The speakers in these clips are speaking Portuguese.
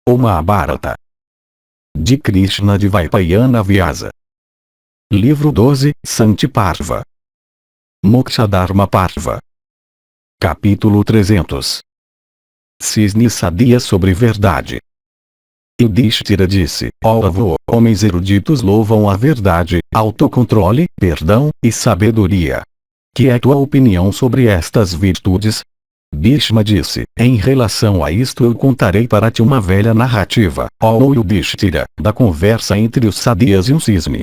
O Mahabharata. De Krishna de Vaipayana Vyasa. Livro 12, Santi Parva. Mokshadharma Parva. Capítulo 300. Cisne sadia sobre verdade. Yudhishthira disse: ó avô, homens eruditos louvam a verdade, autocontrole, perdão, e sabedoria. Que é tua opinião sobre estas virtudes? Bhishma disse: em relação a isto eu contarei para ti uma velha narrativa, ó Yudhishthira, da conversa entre os sadias e um cisne.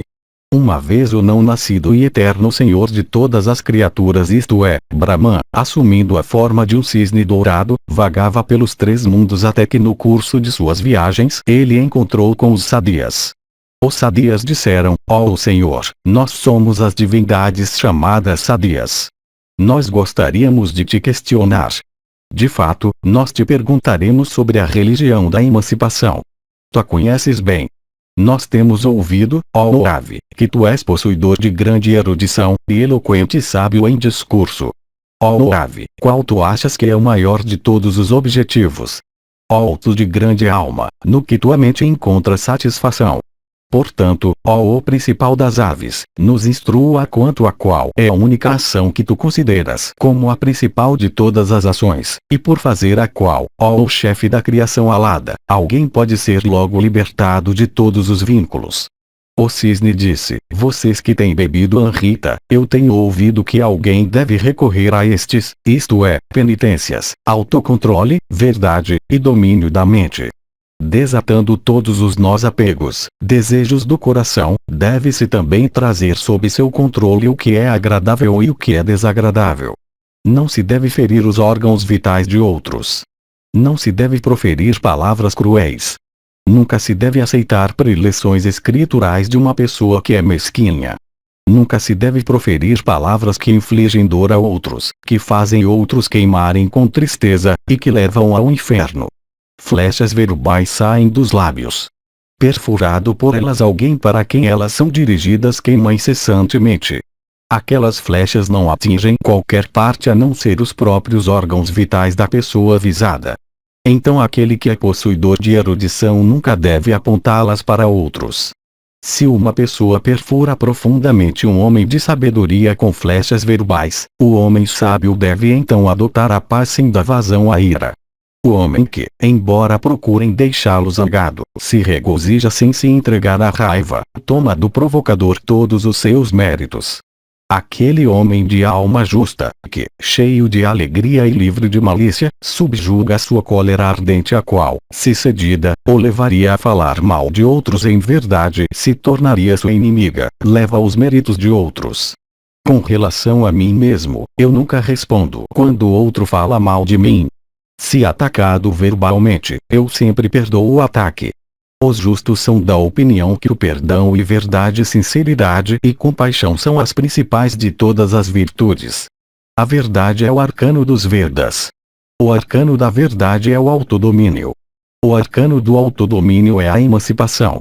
Uma vez o não nascido e eterno Senhor de todas as criaturas, isto é, Brahman, assumindo a forma de um cisne dourado, vagava pelos 3 mundos até que no curso de suas viagens ele encontrou com os sadias. Os sadias disseram: ó Senhor, nós somos as divindades chamadas sadias. Nós gostaríamos de te questionar. De fato, nós te perguntaremos sobre a religião da emancipação. Tu a conheces bem. Nós temos ouvido, ó ave, que tu és possuidor de grande erudição, e eloquente sábio em discurso. Ó ave, qual tu achas que é o maior de todos os objetivos? Ó tu de grande alma, no que tua mente encontra satisfação. Portanto, ó o principal das aves, nos instrua quanto a qual é a única ação que tu consideras como a principal de todas as ações, e por fazer a qual, ó o chefe da criação alada, alguém pode ser logo libertado de todos os vínculos. O cisne disse: vocês que têm bebido Amrita, eu tenho ouvido que alguém deve recorrer a estes, isto é, penitências, autocontrole, verdade, e domínio da mente. Desatando todos os nós apegos, desejos do coração, deve-se também trazer sob seu controle o que é agradável e o que é desagradável. Não se deve ferir os órgãos vitais de outros. Não se deve proferir palavras cruéis. Nunca se deve aceitar preleções escriturais de uma pessoa que é mesquinha. Nunca se deve proferir palavras que infligem dor a outros, que fazem outros queimarem com tristeza, e que levam ao inferno. Flechas verbais saem dos lábios. Perfurado por elas alguém para quem elas são dirigidas queima incessantemente. Aquelas flechas não atingem qualquer parte a não ser os próprios órgãos vitais da pessoa visada. Então aquele que é possuidor de erudição nunca deve apontá-las para outros. Se uma pessoa perfura profundamente um homem de sabedoria com flechas verbais, o homem sábio deve então adotar a paz sem dar vazão à ira. O homem que, embora procurem deixá-lo zangado, se regozija sem se entregar à raiva, toma do provocador todos os seus méritos. Aquele homem de alma justa, que, cheio de alegria e livre de malícia, subjuga sua cólera ardente a qual, se cedida, o levaria a falar mal de outros em verdade se tornaria sua inimiga, leva os méritos de outros. Com relação a mim mesmo, eu nunca respondo quando outro fala mal de mim. Se atacado verbalmente, eu sempre perdoo o ataque. Os justos são da opinião que o perdão e verdade, sinceridade e compaixão são as principais de todas as virtudes. A verdade é o arcano dos Vedas. O arcano da verdade é o autodomínio. O arcano do autodomínio é a emancipação.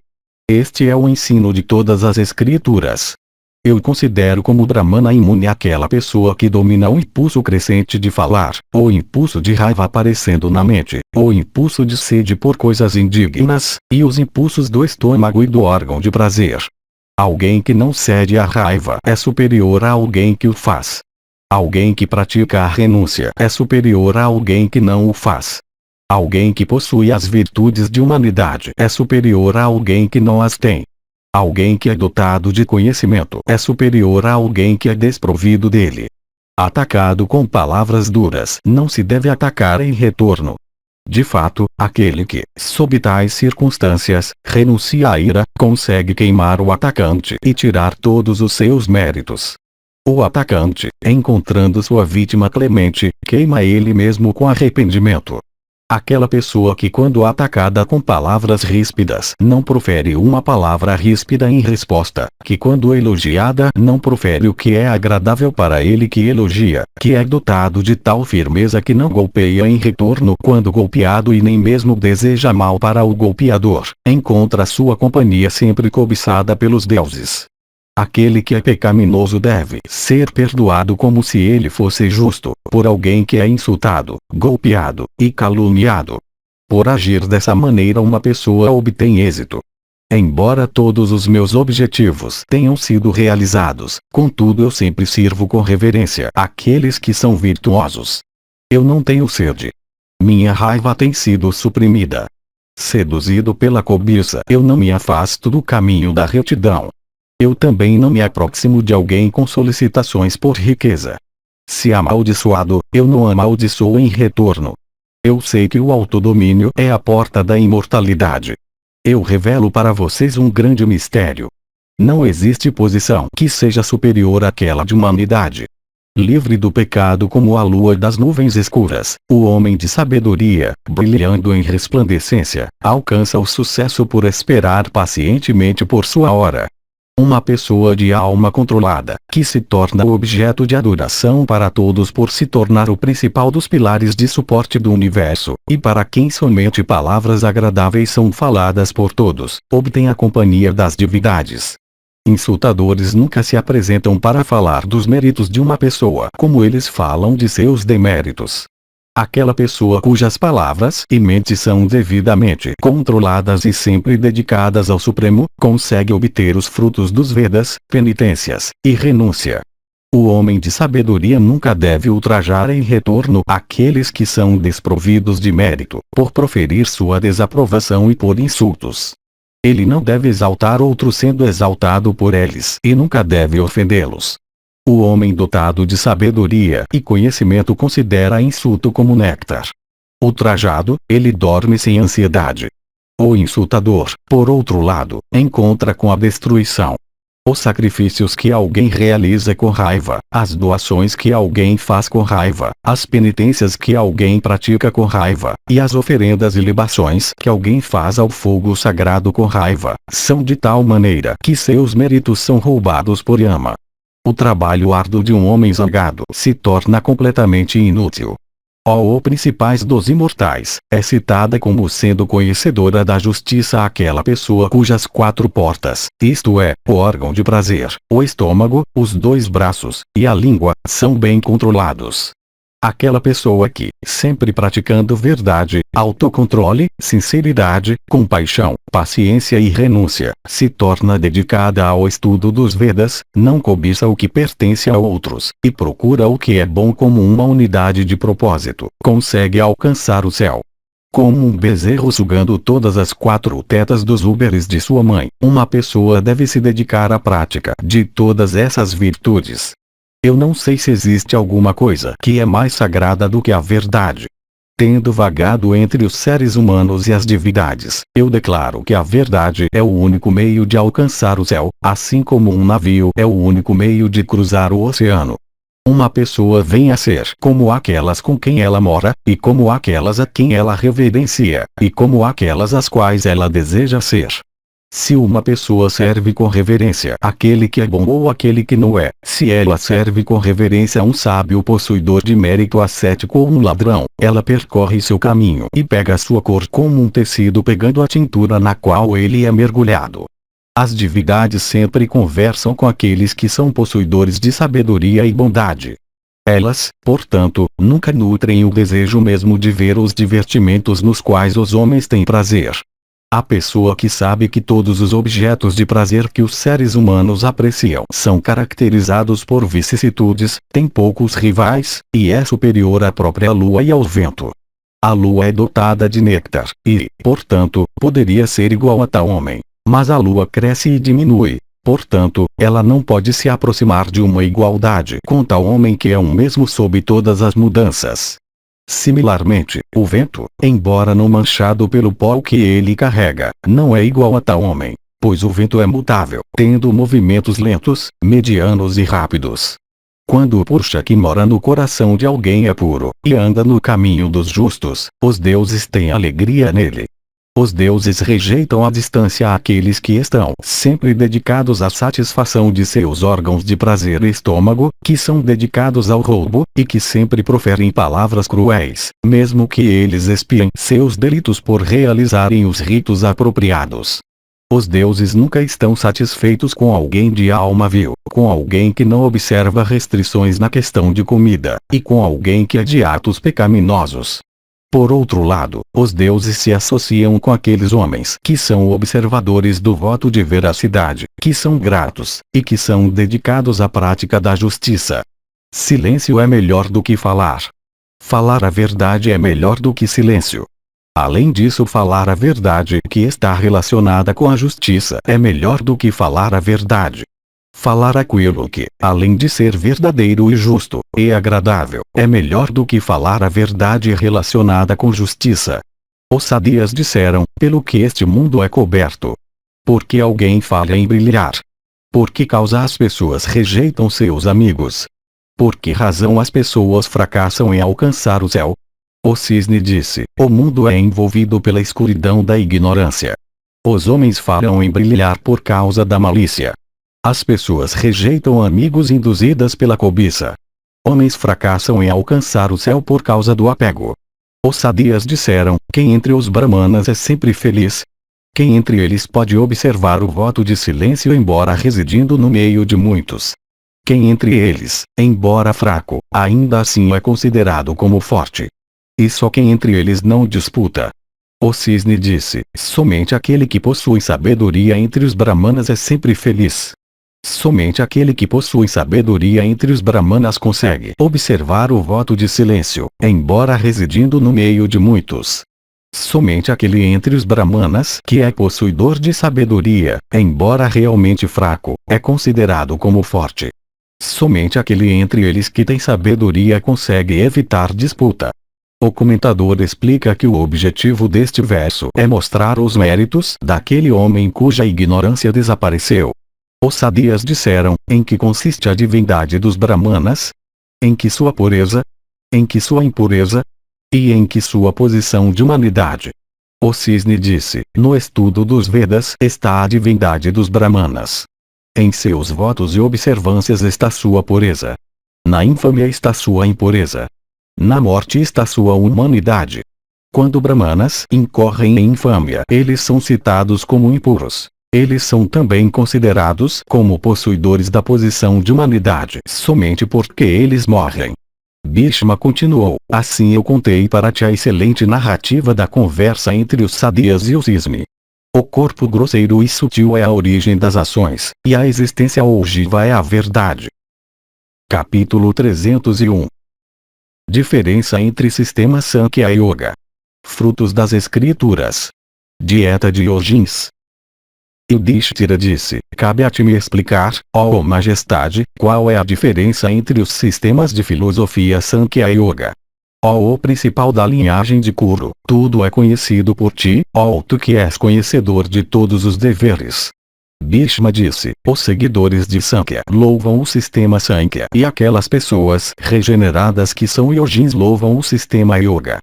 Este é o ensino de todas as escrituras. Eu considero como Brahmana imune aquela pessoa que domina o impulso crescente de falar, o impulso de raiva aparecendo na mente, o impulso de sede por coisas indignas, e os impulsos do estômago e do órgão de prazer. Alguém que não cede à raiva é superior a alguém que o faz. Alguém que pratica a renúncia é superior a alguém que não o faz. Alguém que possui as virtudes de humanidade é superior a alguém que não as tem. Alguém que é dotado de conhecimento é superior a alguém que é desprovido dele. Atacado com palavras duras não se deve atacar em retorno. De fato, aquele que, sob tais circunstâncias, renuncia à ira, consegue queimar o atacante e tirar todos os seus méritos. O atacante, encontrando sua vítima clemente, queima ele mesmo com arrependimento. Aquela pessoa que quando atacada com palavras ríspidas não profere uma palavra ríspida em resposta, que quando elogiada não profere o que é agradável para ele que elogia, que é dotado de tal firmeza que não golpeia em retorno quando golpeado e nem mesmo deseja mal para o golpeador, encontra sua companhia sempre cobiçada pelos deuses. Aquele que é pecaminoso deve ser perdoado como se ele fosse justo, por alguém que é insultado, golpeado e caluniado. Por agir dessa maneira uma pessoa obtém êxito. Embora todos os meus objetivos tenham sido realizados, contudo eu sempre sirvo com reverência àqueles que são virtuosos. Eu não tenho sede. Minha raiva tem sido suprimida. Seduzido pela cobiça, eu não me afasto do caminho da retidão. Eu também não me aproximo de alguém com solicitações por riqueza. Se amaldiçoado, eu não amaldiçoo em retorno. Eu sei que o autodomínio é a porta da imortalidade. Eu revelo para vocês um grande mistério. Não existe posição que seja superior àquela de humanidade. Livre do pecado como a lua das nuvens escuras, o homem de sabedoria, brilhando em resplandecência, alcança o sucesso por esperar pacientemente por sua hora. Uma pessoa de alma controlada, que se torna objeto de adoração para todos por se tornar o principal dos pilares de suporte do universo, e para quem somente palavras agradáveis são faladas por todos, obtém a companhia das divindades. Insultadores nunca se apresentam para falar dos méritos de uma pessoa como eles falam de seus deméritos. Aquela pessoa cujas palavras e mente são devidamente controladas e sempre dedicadas ao Supremo, consegue obter os frutos dos Vedas, penitências e renúncia. O homem de sabedoria nunca deve ultrajar em retorno aqueles que são desprovidos de mérito, por proferir sua desaprovação e por insultos. Ele não deve exaltar outros sendo exaltado por eles e nunca deve ofendê-los. O homem dotado de sabedoria e conhecimento considera insulto como néctar. Ultrajado, ele dorme sem ansiedade. O insultador, por outro lado, encontra com a destruição. Os sacrifícios que alguém realiza com raiva, as doações que alguém faz com raiva, as penitências que alguém pratica com raiva, e as oferendas e libações que alguém faz ao fogo sagrado com raiva, são de tal maneira que seus méritos são roubados por Yama. O trabalho árduo de um homem zangado se torna completamente inútil. O principais dos imortais, é citada como sendo conhecedora da justiça aquela pessoa cujas 4 portas, isto é, o órgão de prazer, o estômago, os 2 braços, e a língua, são bem controlados. Aquela pessoa que, sempre praticando verdade, autocontrole, sinceridade, compaixão, paciência e renúncia, se torna dedicada ao estudo dos Vedas, não cobiça o que pertence a outros, e procura o que é bom como uma unidade de propósito, consegue alcançar o céu. Como um bezerro sugando todas as 4 tetas dos úberes de sua mãe, uma pessoa deve se dedicar à prática de todas essas virtudes. Eu não sei se existe alguma coisa que é mais sagrada do que a verdade. Tendo vagado entre os seres humanos e as divindades, eu declaro que a verdade é o único meio de alcançar o céu, assim como um navio é o único meio de cruzar o oceano. Uma pessoa vem a ser como aquelas com quem ela mora, e como aquelas a quem ela reverencia, e como aquelas às quais ela deseja ser. Se uma pessoa serve com reverência aquele que é bom ou aquele que não é, se ela serve com reverência a um sábio possuidor de mérito ascético ou um ladrão, ela percorre seu caminho e pega sua cor como um tecido pegando a tintura na qual ele é mergulhado. As divindades sempre conversam com aqueles que são possuidores de sabedoria e bondade. Elas, portanto, nunca nutrem o desejo mesmo de ver os divertimentos nos quais os homens têm prazer. A pessoa que sabe que todos os objetos de prazer que os seres humanos apreciam são caracterizados por vicissitudes, tem poucos rivais, e é superior à própria lua e ao vento. A lua é dotada de nêctar, e, portanto, poderia ser igual a tal homem. Mas a lua cresce e diminui, portanto, ela não pode se aproximar de uma igualdade com tal homem que é um mesmo sob todas as mudanças. Similarmente, o vento, embora não manchado pelo pó que ele carrega, não é igual a tal homem, pois o vento é mutável, tendo movimentos lentos, medianos e rápidos. Quando o Purusha que mora no coração de alguém é puro, e anda no caminho dos justos, os deuses têm alegria nele. Os deuses rejeitam à distância aqueles que estão sempre dedicados à satisfação de seus órgãos de prazer e estômago, que são dedicados ao roubo, e que sempre proferem palavras cruéis, mesmo que eles expiem seus delitos por realizarem os ritos apropriados. Os deuses nunca estão satisfeitos com alguém de alma vil, com alguém que não observa restrições na questão de comida, e com alguém que é de atos pecaminosos. Por outro lado, os deuses se associam com aqueles homens que são observadores do voto de veracidade, que são gratos, e que são dedicados à prática da justiça. Silêncio é melhor do que falar. Falar a verdade é melhor do que silêncio. Além disso, falar a verdade que está relacionada com a justiça é melhor do que falar a verdade. Falar aquilo que, além de ser verdadeiro e justo, e agradável, é melhor do que falar a verdade relacionada com justiça. Os sadias disseram, pelo que este mundo é coberto. Porque alguém falha em brilhar? Por que causa as pessoas rejeitam seus amigos? Por que razão as pessoas fracassam em alcançar o céu? O cisne disse, o mundo é envolvido pela escuridão da ignorância. Os homens falham em brilhar por causa da malícia. As pessoas rejeitam amigos induzidas pela cobiça. Homens fracassam em alcançar o céu por causa do apego. Os sadias disseram, quem entre os brahmanas é sempre feliz? Quem entre eles pode observar o voto de silêncio embora residindo no meio de muitos? Quem entre eles, embora fraco, ainda assim é considerado como forte? E só quem entre eles não disputa? O cisne disse, somente aquele que possui sabedoria entre os brahmanas é sempre feliz. Somente aquele que possui sabedoria entre os brahmanas consegue observar o voto de silêncio, embora residindo no meio de muitos. Somente aquele entre os brahmanas que é possuidor de sabedoria, embora realmente fraco, é considerado como forte. Somente aquele entre eles que tem sabedoria consegue evitar disputa. O comentador explica que o objetivo deste verso é mostrar os méritos daquele homem cuja ignorância desapareceu. Os sadias disseram, em que consiste a divindade dos brahmanas? Em que sua pureza? Em que sua impureza? E em que sua posição de humanidade? O cisne disse, no estudo dos Vedas está a divindade dos brahmanas. Em seus votos e observâncias está sua pureza. Na infâmia está sua impureza. Na morte está sua humanidade. Quando brahmanas incorrem em infâmia, eles são citados como impuros. Eles são também considerados como possuidores da posição de humanidade somente porque eles morrem. Bhishma continuou, assim eu contei para ti a excelente narrativa da conversa entre os sadias e o cisne. O corpo grosseiro e sutil é a origem das ações, e a existência ogiva é a verdade. Capítulo 301. Diferença entre sistema Sankhya Yoga. Frutos das escrituras. Dieta de yogins. Yudhishthira disse, cabe a ti me explicar, ó majestade, qual é a diferença entre os sistemas de filosofia Sankhya Yoga. Ó o principal da linhagem de Kuru, tudo é conhecido por ti, ó tu que és conhecedor de todos os deveres. Bhishma disse, os seguidores de Sankhya louvam o sistema Sankhya e aquelas pessoas regeneradas que são yogins louvam o sistema Yoga.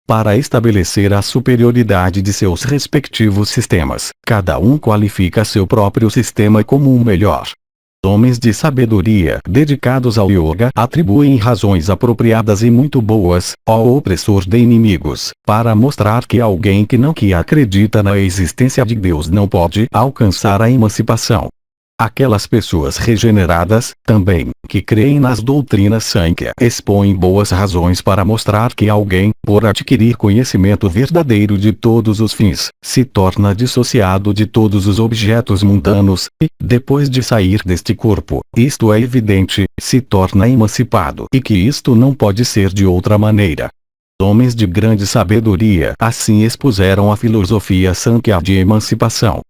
Para estabelecer a superioridade de seus respectivos sistemas, cada um qualifica seu próprio sistema como o melhor. Homens de sabedoria dedicados ao yoga atribuem razões apropriadas e muito boas, ao opressor de inimigos, para mostrar que alguém que acredita na existência de Deus não pode alcançar a emancipação. Aquelas pessoas regeneradas, também, que creem nas doutrinas Sankhya, expõem boas razões para mostrar que alguém, por adquirir conhecimento verdadeiro de todos os fins, se torna dissociado de todos os objetos mundanos, e, depois de sair deste corpo, isto é evidente, se torna emancipado e que isto não pode ser de outra maneira. Homens de grande sabedoria assim expuseram a filosofia Sankhya de emancipação.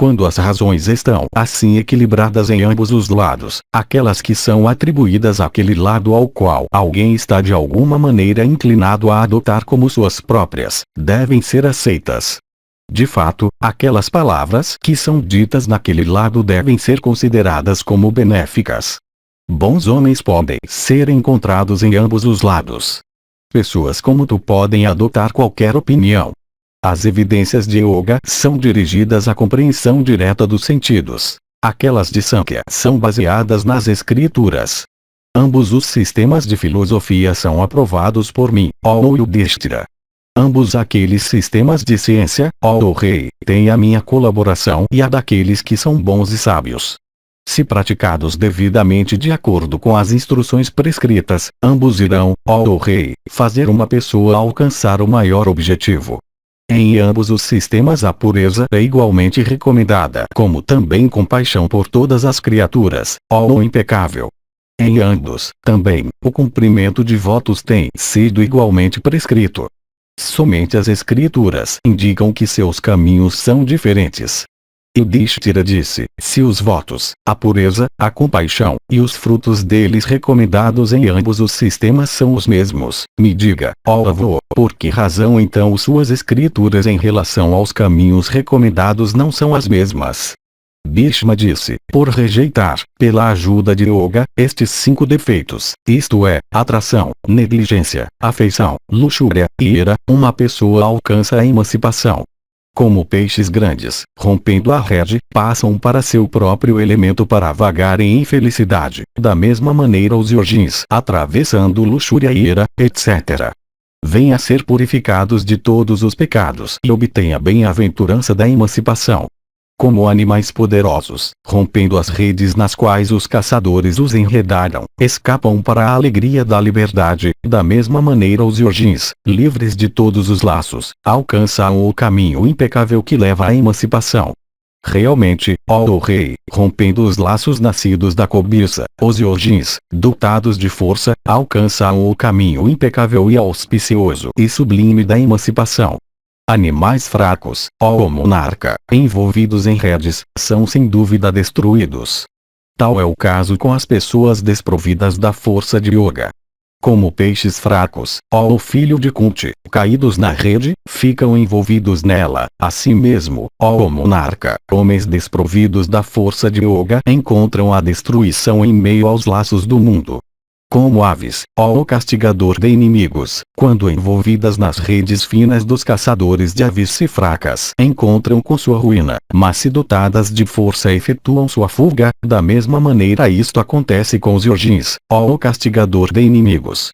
Quando as razões estão assim equilibradas em ambos os lados, aquelas que são atribuídas àquele lado ao qual alguém está de alguma maneira inclinado a adotar como suas próprias, devem ser aceitas. De fato, aquelas palavras que são ditas naquele lado devem ser consideradas como benéficas. Bons homens podem ser encontrados em ambos os lados. Pessoas como tu podem adotar qualquer opinião. As evidências de yoga são dirigidas à compreensão direta dos sentidos. Aquelas de Sankhya são baseadas nas escrituras. Ambos os sistemas de filosofia são aprovados por mim, ó Yudhishthira. Ambos aqueles sistemas de ciência, ó rei, têm a minha colaboração e a daqueles que são bons e sábios. Se praticados devidamente de acordo com as instruções prescritas, ambos irão, ó rei, fazer uma pessoa alcançar o maior objetivo. Em ambos os sistemas a pureza é igualmente recomendada, como também compaixão por todas as criaturas, ó impecável. Em ambos, também, o cumprimento de votos tem sido igualmente prescrito. Somente as escrituras indicam que seus caminhos são diferentes. Yudhishthira disse: se os votos, a pureza, a compaixão, e os frutos deles recomendados em ambos os sistemas são os mesmos, me diga, ó avô, por que razão então suas escrituras em relação aos caminhos recomendados não são as mesmas? Bhishma disse: por rejeitar, pela ajuda de yoga, estes 5 defeitos, isto é, atração, negligência, afeição, luxúria e ira, uma pessoa alcança a emancipação. Como peixes grandes, rompendo a rede, passam para seu próprio elemento para vagar em infelicidade. Da mesma maneira os yogis, atravessando luxúria e ira, etc. Vêm a ser purificados de todos os pecados e obtêm a bem-aventurança da emancipação. Como animais poderosos, rompendo as redes nas quais os caçadores os enredaram, escapam para a alegria da liberdade. Da mesma maneira os yogis, livres de todos os laços, alcançam o caminho impecável que leva à emancipação. Realmente, ó rei, rompendo os laços nascidos da cobiça, os yogis, dotados de força, alcançam o caminho impecável e auspicioso e sublime da emancipação. Animais fracos, ó monarca, envolvidos em redes, são sem dúvida destruídos. Tal é o caso com as pessoas desprovidas da força de yoga. Como peixes fracos, ó filho de Kunti, caídos na rede, ficam envolvidos nela. Assim mesmo, ó monarca, homens desprovidos da força de yoga encontram a destruição em meio aos laços do mundo. Como aves, ó castigador de inimigos, quando envolvidas nas redes finas dos caçadores de aves se fracas encontram com sua ruína, mas se dotadas de força efetuam sua fuga. Da mesma maneira isto acontece com os yogis, ó castigador de inimigos.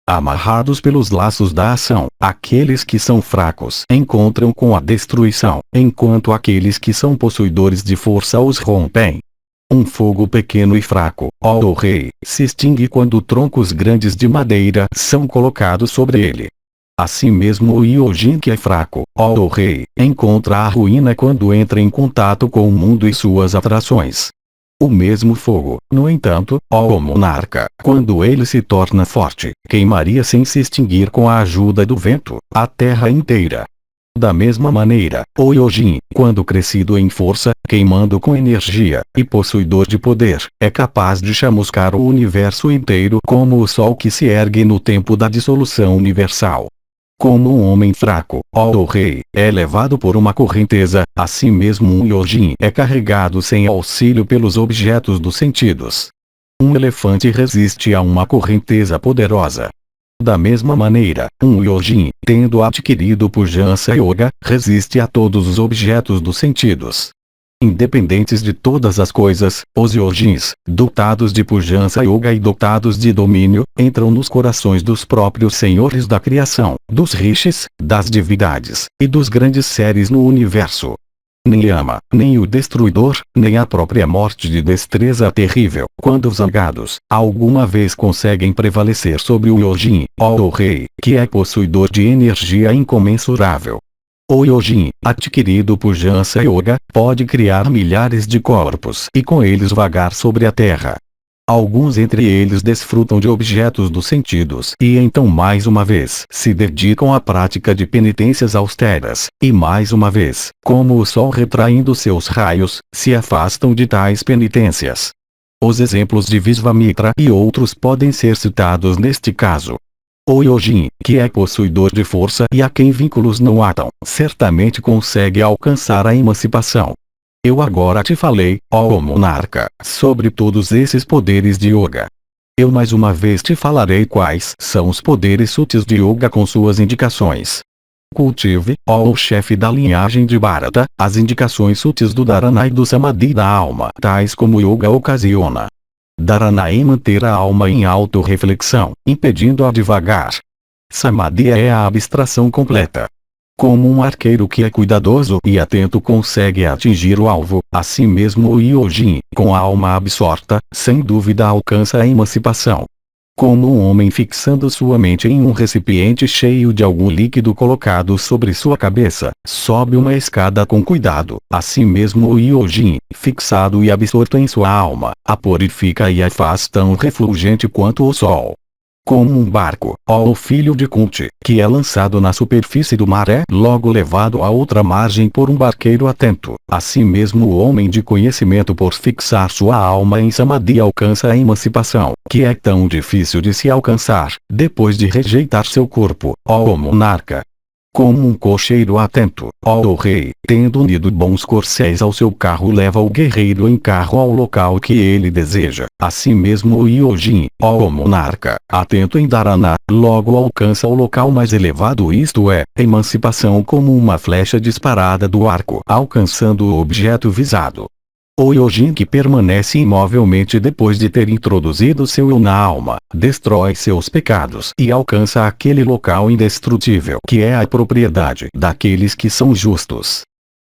Amarrados pelos laços da ação, aqueles que são fracos encontram com a destruição, enquanto aqueles que são possuidores de força os rompem. Um fogo pequeno e fraco, ó rei, se extingue quando troncos grandes de madeira são colocados sobre ele. Assim mesmo o yogin que é fraco, ó rei, encontra a ruína quando entra em contato com o mundo e suas atrações. O mesmo fogo, no entanto, ó monarca, quando ele se torna forte, queimaria sem se extinguir com a ajuda do vento, a terra inteira. Da mesma maneira, o yogin, quando crescido em força, queimando com energia, e possuidor de poder, é capaz de chamuscar o universo inteiro como o sol que se ergue no tempo da dissolução universal. Como um homem fraco, ó rei, é levado por uma correnteza, assim mesmo um yogin é carregado sem auxílio pelos objetos dos sentidos. Um elefante resiste a uma correnteza poderosa. Da mesma maneira, um yogin, tendo adquirido pujança yoga, resiste a todos os objetos dos sentidos. Independentes de todas as coisas, os yogins, dotados de pujança yoga e dotados de domínio, entram nos corações dos próprios senhores da criação, dos rishis, das divindades, e dos grandes seres no universo. Nem Yama, nem o destruidor, nem a própria morte de destreza terrível, quando zangados, alguma vez conseguem prevalecer sobre o yogin, ó rei, que é possuidor de energia incomensurável. O yogin, adquirido por pujança yoga, pode criar milhares de corpos e com eles vagar sobre a terra. Alguns entre eles desfrutam de objetos dos sentidos e então mais uma vez se dedicam à prática de penitências austeras, e mais uma vez, como o sol retraindo seus raios, se afastam de tais penitências. Os exemplos de Visvamitra e outros podem ser citados neste caso. O yogin, que é possuidor de força e a quem vínculos não atam, certamente consegue alcançar a emancipação. Eu agora te falei, ó monarca, sobre todos esses poderes de yoga. Eu mais uma vez te falarei quais são os poderes sutis de yoga com suas indicações. Cultive, ó chefe da linhagem de Bharata, as indicações sutis do dharana e do samadhi da alma, tais como yoga ocasiona. Dharana é manter a alma em auto-reflexão, impedindo-a de vagar. Samadhi é a abstração completa. Como um arqueiro que é cuidadoso e atento consegue atingir o alvo, assim mesmo o Yojin, com a alma absorta, sem dúvida alcança a emancipação. Como um homem fixando sua mente em um recipiente cheio de algum líquido colocado sobre sua cabeça, sobe uma escada com cuidado, assim mesmo o Yojin, fixado e absorto em sua alma, a purifica e a faz tão refulgente quanto o sol. Como um barco, ó o filho de Kunti, que é lançado na superfície do mar é logo levado à outra margem por um barqueiro atento, assim mesmo o homem de conhecimento por fixar sua alma em Samadhi alcança a emancipação, que é tão difícil de se alcançar, depois de rejeitar seu corpo, ó o monarca. Como um cocheiro atento, ó o rei, tendo unido bons corcéis ao seu carro leva o guerreiro em carro ao local que ele deseja, assim mesmo o Yojin, ó o monarca, atento em Dharana, logo alcança o local mais elevado isto é, emancipação como uma flecha disparada do arco alcançando o objeto visado. O Yojin que permanece imovelmente depois de ter introduzido seu eu na alma, destrói seus pecados e alcança aquele local indestrutível que é a propriedade daqueles que são justos.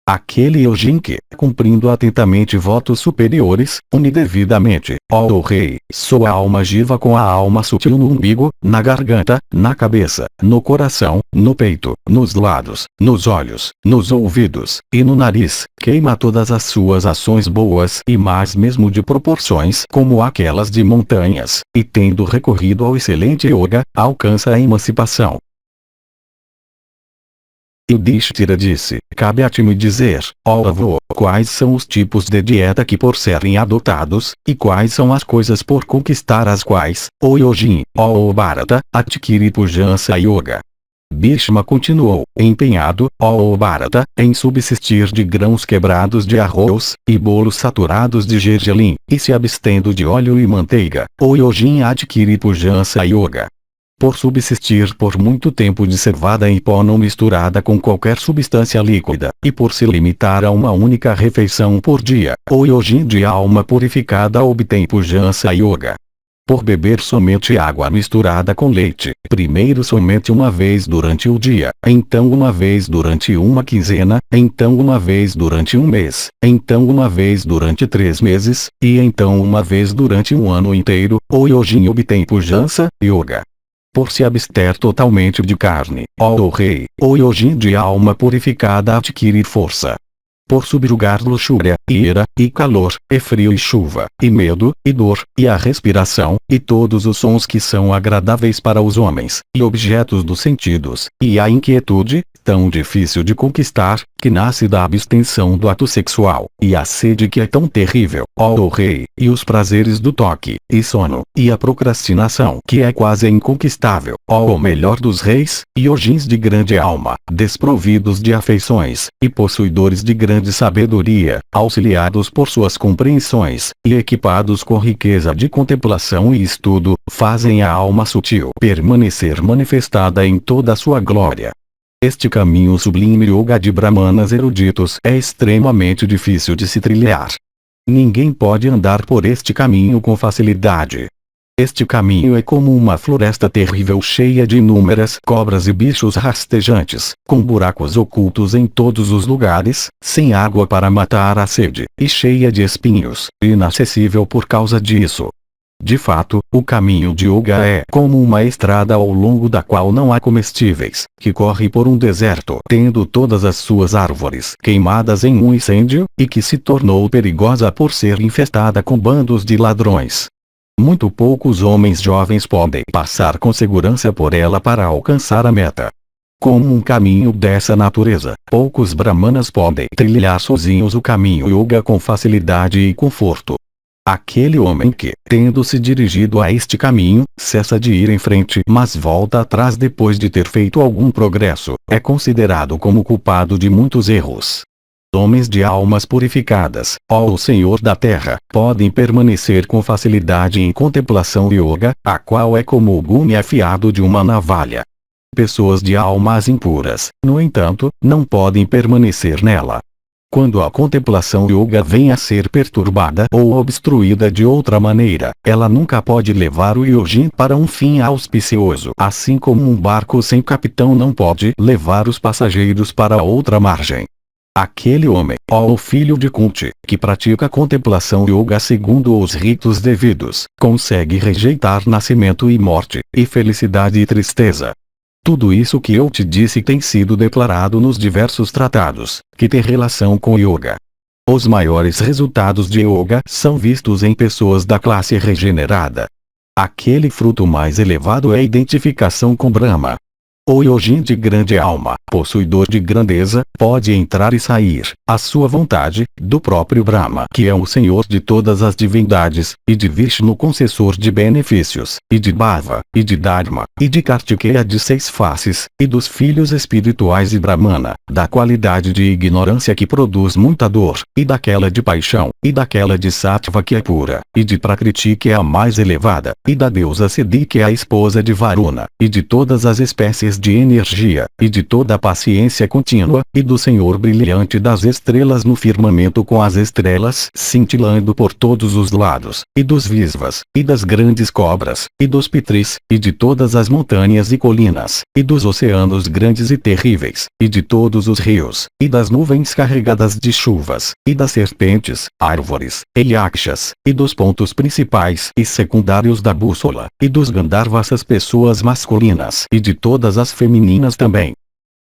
Aquele Yojin que, cumprindo atentamente votos superiores, une devidamente, ó o rei, sua alma jiva com a alma sutil no umbigo, na garganta, na cabeça, no coração, no peito, nos lados, nos olhos, nos ouvidos, e no nariz, queima todas as suas ações boas e más mesmo de proporções como aquelas de montanhas, e tendo recorrido ao excelente yoga, alcança a emancipação. Yudhishthira disse, cabe a ti me dizer, ó avô, quais são os tipos de dieta que por serem adotados, e quais são as coisas por conquistar as quais, ó Yojin, ó Bharata, adquire pujança yoga. Bhishma continuou, empenhado, ó Bharata, em subsistir de grãos quebrados de arroz, e bolos saturados de gergelim, e se abstendo de óleo e manteiga, ó Yojin adquire pujança yoga. Por subsistir por muito tempo de cevada em pó não misturada com qualquer substância líquida, e por se limitar a uma única refeição por dia, o Yojin de alma purificada obtém pujança yoga. Por beber somente água misturada com leite, primeiro somente uma vez durante o dia, então uma vez durante uma quinzena, então uma vez durante um mês, então uma vez durante 3 meses, e então uma vez durante um ano inteiro, o Yojin obtém pujança yoga. Por se abster totalmente de carne, ó rei, o Yojin de alma purificada adquire força. Por subjugar luxúria, ira, e calor, e frio e chuva, e medo, e dor, e a respiração, e todos os sons que são agradáveis para os homens, e objetos dos sentidos, e a inquietude, tão difícil de conquistar, que nasce da abstenção do ato sexual, e a sede que é tão terrível, ó rei, e os prazeres do toque, e sono, e a procrastinação que é quase inconquistável, ó o melhor dos reis, Yojins de grande alma, desprovidos de afeições, e possuidores de grande sabedoria, auxiliados por suas compreensões, e equipados com riqueza de contemplação e estudo, fazem a alma sutil permanecer manifestada em toda a sua glória. Este caminho sublime yoga de brahmanas eruditos é extremamente difícil de se trilhar. Ninguém pode andar por este caminho com facilidade. Este caminho é como uma floresta terrível cheia de inúmeras cobras e bichos rastejantes, com buracos ocultos em todos os lugares, sem água para matar a sede, e cheia de espinhos, inacessível por causa disso. De fato, o caminho de yoga é como uma estrada ao longo da qual não há comestíveis, que corre por um deserto tendo todas as suas árvores queimadas em um incêndio, e que se tornou perigosa por ser infestada com bandos de ladrões. Muito poucos homens jovens podem passar com segurança por ela para alcançar a meta. Como um caminho dessa natureza, poucos brahmanas podem trilhar sozinhos o caminho yoga com facilidade e conforto. Aquele homem que, tendo se dirigido a este caminho, cessa de ir em frente mas volta atrás depois de ter feito algum progresso, é considerado como culpado de muitos erros. Homens de almas purificadas, ó o Senhor da Terra, podem permanecer com facilidade em contemplação yoga, a qual é como o gume afiado de uma navalha. Pessoas de almas impuras, no entanto, não podem permanecer nela. Quando a contemplação yoga vem a ser perturbada ou obstruída de outra maneira, ela nunca pode levar o yogin para um fim auspicioso. Assim como um barco sem capitão não pode levar os passageiros para outra margem. Aquele homem, ó filho de Kunti, que pratica contemplação yoga segundo os ritos devidos, consegue rejeitar nascimento e morte, e felicidade e tristeza. Tudo isso que eu te disse tem sido declarado nos diversos tratados, que têm relação com yoga. Os maiores resultados de yoga são vistos em pessoas da classe regenerada. Aquele fruto mais elevado é a identificação com Brahma. O yogin de grande alma, possuidor de grandeza, pode entrar e sair, à sua vontade, do próprio Brahma, que é o Senhor de todas as divindades, e de Vishnu, concessor de benefícios, e de Bhava, e de Dharma, e de Kartikeya de 6 faces, e dos filhos espirituais de Brahmana, da qualidade de ignorância que produz muita dor, e daquela de paixão, e daquela de Sattva que é pura, e de Prakriti que é a mais elevada, e da deusa Siddhi que é a esposa de Varuna, e de todas as espécies de energia, e de toda a paciência contínua, e do Senhor brilhante das estrelas no firmamento com as estrelas cintilando por todos os lados, e dos Visvas, e das grandes cobras, e dos Pitris, e de todas as montanhas e colinas, e dos oceanos grandes e terríveis, e de todos os rios, e das nuvens carregadas de chuvas, e das serpentes, árvores, e yakshas, e dos pontos principais e secundários da bússola, e dos Gandharvas, as pessoas masculinas, e de todas as femininas também.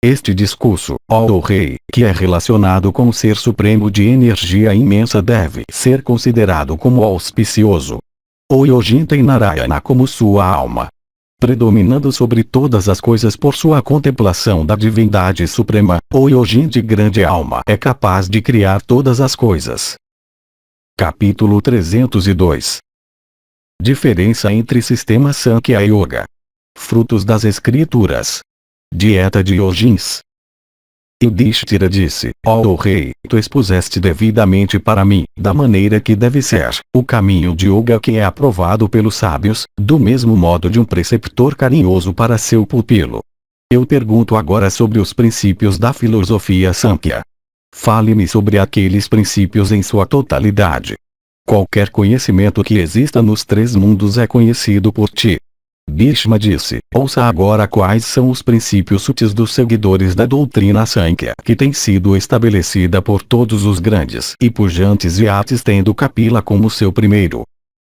Este discurso, ó rei, que é relacionado com o ser supremo de energia imensa, deve ser considerado como auspicioso. O yogin tem Narayana como sua alma, predominando sobre todas as coisas por sua contemplação da divindade suprema. O yogin de grande alma é capaz de criar todas as coisas. Capítulo 302. Diferença entre sistema Sankhya Yoga. Frutos das escrituras. Dieta de yogins. Yudhishthira disse, ó rei, tu expuseste devidamente para mim, da maneira que deve ser, o caminho de yoga que é aprovado pelos sábios, do mesmo modo de um preceptor carinhoso para seu pupilo. Eu pergunto agora sobre os princípios da filosofia Sankhya. Fale-me sobre aqueles princípios em sua totalidade. Qualquer conhecimento que exista nos 3 mundos é conhecido por ti. Bhishma disse, ouça agora quais são os princípios sutis dos seguidores da doutrina Sankhya, que tem sido estabelecida por todos os grandes e pujantes yatis, tendo Kapila como seu primeiro.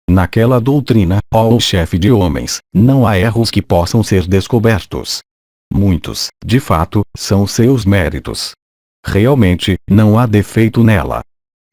Naquela doutrina, ó chefe de homens, não há erros que possam ser descobertos. Muitos, de fato, são seus méritos. Realmente, não há defeito nela.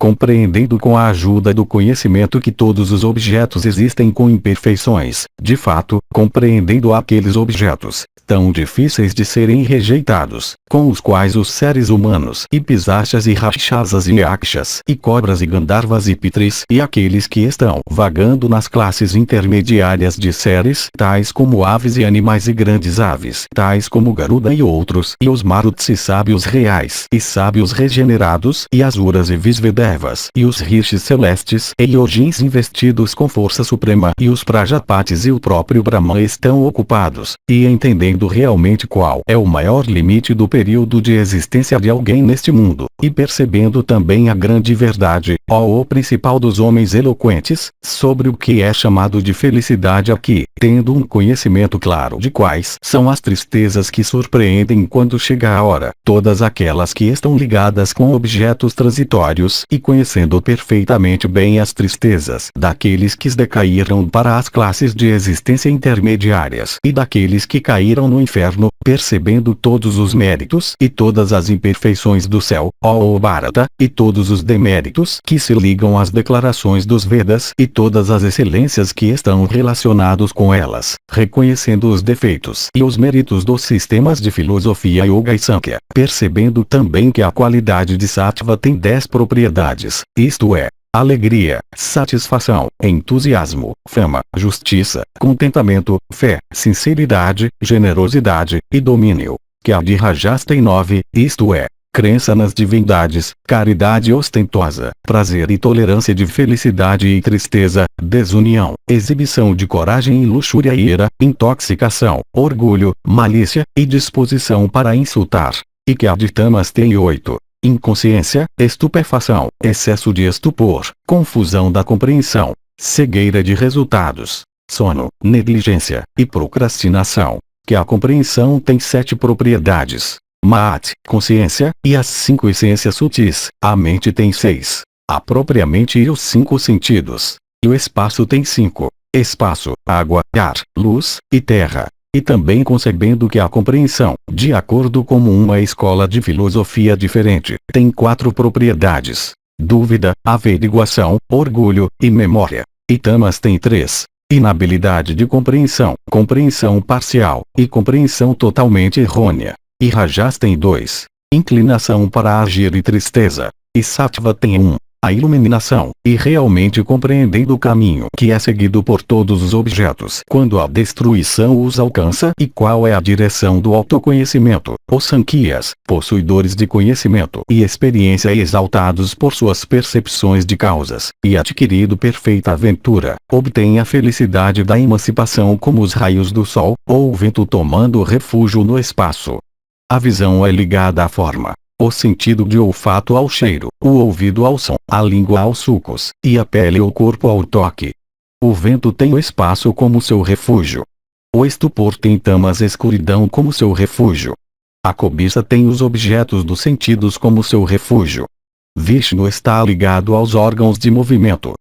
Compreendendo com a ajuda do conhecimento que todos os objetos existem com imperfeições, de fato, compreendendo aqueles objetos, tão difíceis de serem rejeitados, com os quais os seres humanos e pisachas e rakshasas e yakshas e cobras e gandharvas e pitris e aqueles que estão vagando nas classes intermediárias de seres, tais como aves e animais e grandes aves, tais como Garuda e outros, e os maruts e sábios reais e sábios regenerados e asuras e visvedevas e os rishis celestes e yogins investidos com força suprema e os prajapatis e o próprio Brahman estão ocupados, e entendendo realmente qual é o maior limite do período de existência de alguém neste mundo, e percebendo também a grande verdade, ó o principal dos homens eloquentes, sobre o que é chamado de felicidade aqui, tendo um conhecimento claro de quais são as tristezas que surpreendem quando chega a hora, todas aquelas que estão ligadas com objetos transitórios, e conhecendo perfeitamente bem as tristezas daqueles que decaíram para as classes de existência intermediárias e daqueles que caíram no inferno, percebendo todos os méritos e todas as imperfeições do céu, ó Bharata, e todos os deméritos que se ligam às declarações dos Vedas e todas as excelências que estão relacionados com elas, reconhecendo os defeitos e os méritos dos sistemas de filosofia Yoga e Sankhya, percebendo também que a qualidade de Sattva tem 10 propriedades, isto é, alegria, satisfação, entusiasmo, fama, justiça, contentamento, fé, sinceridade, generosidade, e domínio. Que a de Rajas tem 9, isto é, crença nas divindades, caridade ostentosa, prazer e tolerância de felicidade e tristeza, desunião, exibição de coragem e luxúria e ira, intoxicação, orgulho, malícia, e disposição para insultar. E que a de Tamas tem 8. inconsciência, estupefação, excesso de estupor, confusão da compreensão, cegueira de resultados, sono, negligência e procrastinação. Que a compreensão tem 7 propriedades. Maat, consciência, e as 5 essências sutis. A mente tem 6. A própria mente e os 5 sentidos. E o espaço tem 5. Espaço, água, ar, luz, e terra. E também concebendo que a compreensão, de acordo com uma escola de filosofia diferente, tem 4 propriedades. Dúvida, averiguação, orgulho, e memória. E tamas tem 3. Inabilidade de compreensão, compreensão parcial, e compreensão totalmente errônea. E rajas tem 2. Inclinação para agir e tristeza. E sattva tem 1. A iluminação, e realmente compreendendo o caminho que é seguido por todos os objetos quando a destruição os alcança e qual é a direção do autoconhecimento. Os Sankhya's, possuidores de conhecimento e experiência exaltados por suas percepções de causas, e adquirido perfeita aventura, obtêm a felicidade da emancipação como os raios do sol, ou o vento tomando refúgio no espaço. A visão é ligada à forma. O sentido de olfato ao cheiro, o ouvido ao som, a língua aos sucos, e a pele ou corpo ao toque. O vento tem o espaço como seu refúgio. O estupor tem tamas escuridão como seu refúgio. A cobiça tem os objetos dos sentidos como seu refúgio. Vishnu está ligado aos órgãos de movimento.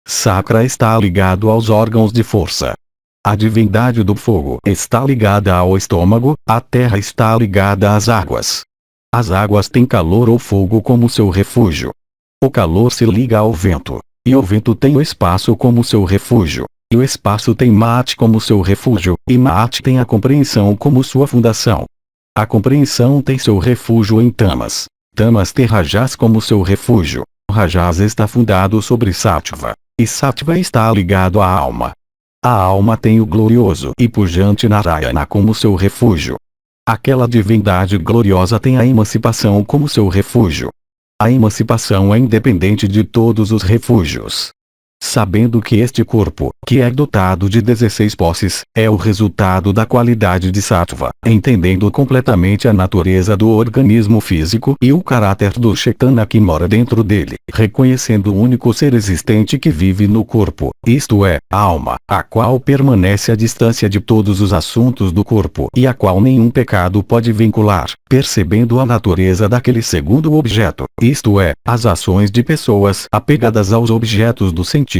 Sakra está ligado aos órgãos de força. A divindade do fogo está ligada ao estômago, a terra está ligada às águas. As águas têm calor ou fogo como seu refúgio. O calor se liga ao vento, e o vento tem o espaço como seu refúgio, e o espaço tem Maat como seu refúgio, e Maat tem a compreensão como sua fundação. A compreensão tem seu refúgio em tamas. Tamas tem rajas como seu refúgio. Rajas está fundado sobre Sattva, e Sattva está ligado à alma. A alma tem o glorioso e pujante Narayana como seu refúgio. Aquela divindade gloriosa tem a emancipação como seu refúgio. A emancipação é independente de todos os refúgios. Sabendo que este corpo, que é dotado de 16 posses, é o resultado da qualidade de Sattva, entendendo completamente a natureza do organismo físico e o caráter do Chaitanya que mora dentro dele, reconhecendo o único ser existente que vive no corpo, isto é, a alma, a qual permanece à distância de todos os assuntos do corpo e a qual nenhum pecado pode vincular, percebendo a natureza daquele segundo objeto, isto é, as ações de pessoas apegadas aos objetos dos sentidos,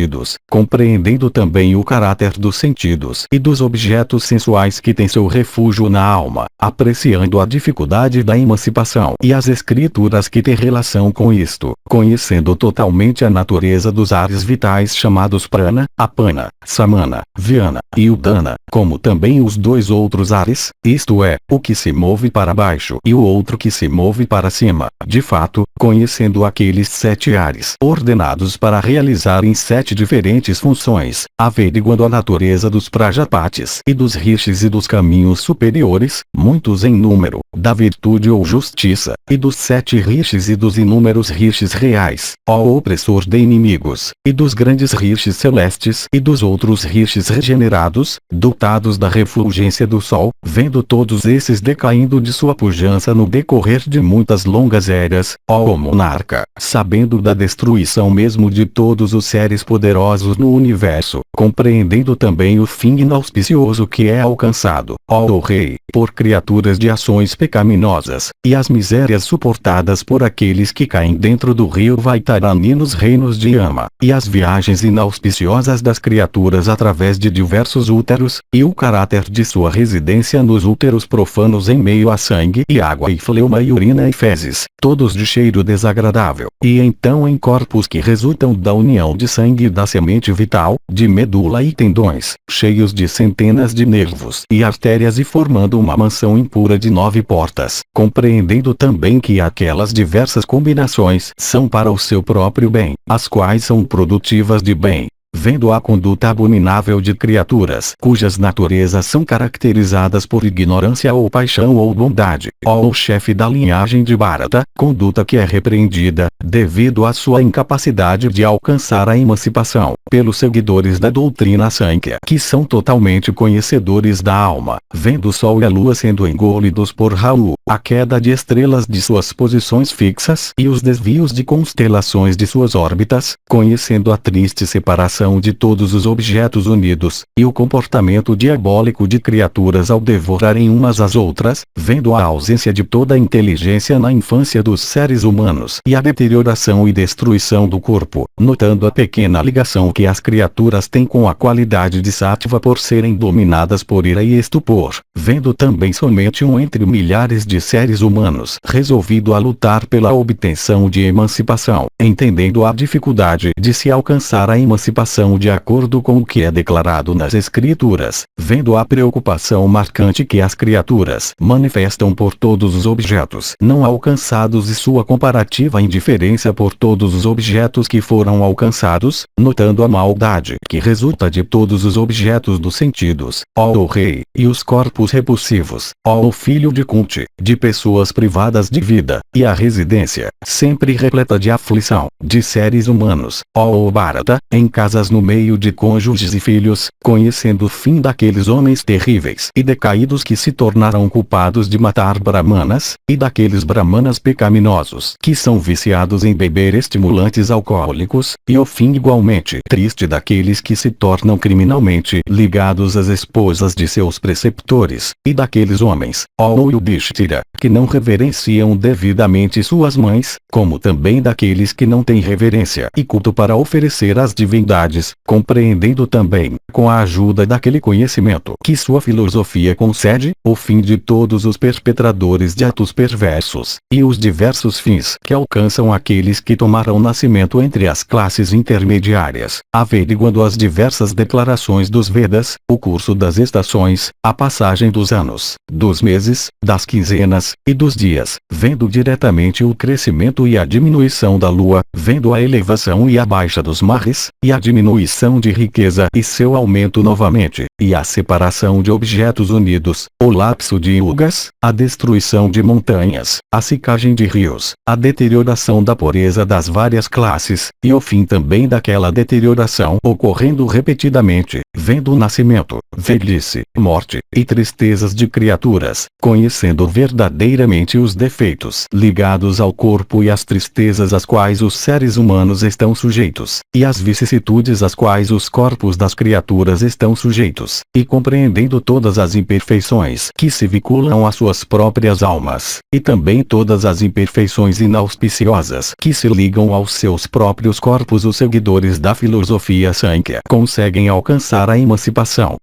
compreendendo também o caráter dos sentidos e dos objetos sensuais que têm seu refúgio na alma, apreciando a dificuldade da emancipação e as escrituras que têm relação com isto, conhecendo totalmente a natureza dos ares vitais chamados prana, apana, samana, vyana e udana, como também os 2 outros ares, isto é, o que se move para baixo e o outro que se move para cima, de fato, conhecendo aqueles 7 ares ordenados para realizarem 7 diferentes funções, averiguando a natureza dos prajapatis e dos rishis e dos caminhos superiores, muitos em número, da virtude ou justiça, e dos 7 rishis e dos inúmeros rishis reais, ó opressor de inimigos, e dos grandes rishis celestes e dos outros rishis regenerados, dotados da refulgência do sol, vendo todos esses decaindo de sua pujança no decorrer de muitas longas eras, ó monarca, sabendo da destruição mesmo de todos os seres poderosos no universo, compreendendo também o fim inauspicioso que é alcançado, ó rei, por criaturas de ações pecaminosas, e as misérias suportadas por aqueles que caem dentro do rio Vaitarani nos reinos de Yama, e as viagens inauspiciosas das criaturas através de diversos úteros, e o caráter de sua residência nos úteros profanos em meio a sangue e água e fleuma e urina e fezes, todos de cheiro desagradável, e então em corpos que resultam da união de sangue e da semente vital, de medula e tendões, cheios de centenas de nervos e artérias e formando uma mansão impura de 9 portas, compreendendo também que aquelas diversas combinações são para o seu próprio bem, as quais são produtivas de bem. vendo a conduta abominável de criaturas cujas naturezas são caracterizadas por ignorância ou paixão ou bondade, ó o chefe da linhagem de Bharata, conduta que é repreendida, devido à sua incapacidade de alcançar a emancipação, pelos seguidores da doutrina Sankhya, que são totalmente conhecedores da alma, vendo o Sol e a Lua sendo engolidos por Rahu, a queda de estrelas de suas posições fixas e os desvios de constelações de suas órbitas, conhecendo a triste separação de todos os objetos unidos, e o comportamento diabólico de criaturas ao devorarem umas às outras, vendo a ausência de toda a inteligência na infância dos seres humanos e a deterioração e destruição do corpo, notando a pequena ligação que as criaturas têm com a qualidade de Sattva por serem dominadas por ira e estupor, vendo também somente um entre milhares de seres humanos resolvido a lutar pela obtenção de emancipação, entendendo a dificuldade de se alcançar a emancipação de acordo com o que é declarado nas Escrituras, vendo a preocupação marcante que as criaturas manifestam por todos os objetos não alcançados e sua comparativa indiferença por todos os objetos que foram alcançados, notando a maldade que resulta de todos os objetos dos sentidos, ó o rei, e os corpos repulsivos, ó o filho de Kunti, de pessoas privadas de vida, e a residência, sempre repleta de aflição, de seres humanos, ó o Bharata, em casas no meio de cônjuges e filhos, conhecendo o fim daqueles homens terríveis e decaídos que se tornaram culpados de matar brahmanas, e daqueles brahmanas pecaminosos que são viciados em beber estimulantes alcoólicos, e o fim igualmente triste daqueles que se tornam criminalmente ligados às esposas de seus preceptores, e daqueles homens, ó Yudhishthira, que não reverenciam devidamente suas mães, como também daqueles que não têm reverência e culto para oferecer às divindades, compreendendo também, com a ajuda daquele conhecimento que sua filosofia concede, o fim de todos os perpetradores de atos perversos, e os diversos fins que alcançam aqueles que tomaram nascimento entre as classes intermediárias, averiguando as diversas declarações dos Vedas, o curso das estações, a passagem dos anos, dos meses, das quinzenas, e dos dias, vendo diretamente o crescimento e a diminuição da lua, vendo a elevação e a baixa dos mares, e a diminuição de riqueza e seu aumento novamente, e a separação de objetos unidos, o lapso de yugas, a destruição de montanhas, a secagem de rios, a deterioração da pureza das várias classes, e o fim também daquela deterioração ocorrendo repetidamente, vendo o nascimento, velhice, morte, e tristezas de criaturas, conhecendo verdadeiramente os defeitos ligados ao corpo e as tristezas às quais os seres humanos estão sujeitos, e as vicissitudes às quais os corpos das criaturas estão sujeitos, e compreendendo todas as imperfeições que se vinculam às suas próprias almas, e também todas as imperfeições inauspiciosas que se ligam aos seus próprios corpos, os seguidores da filosofia Sankhya conseguem alcançar a emancipação.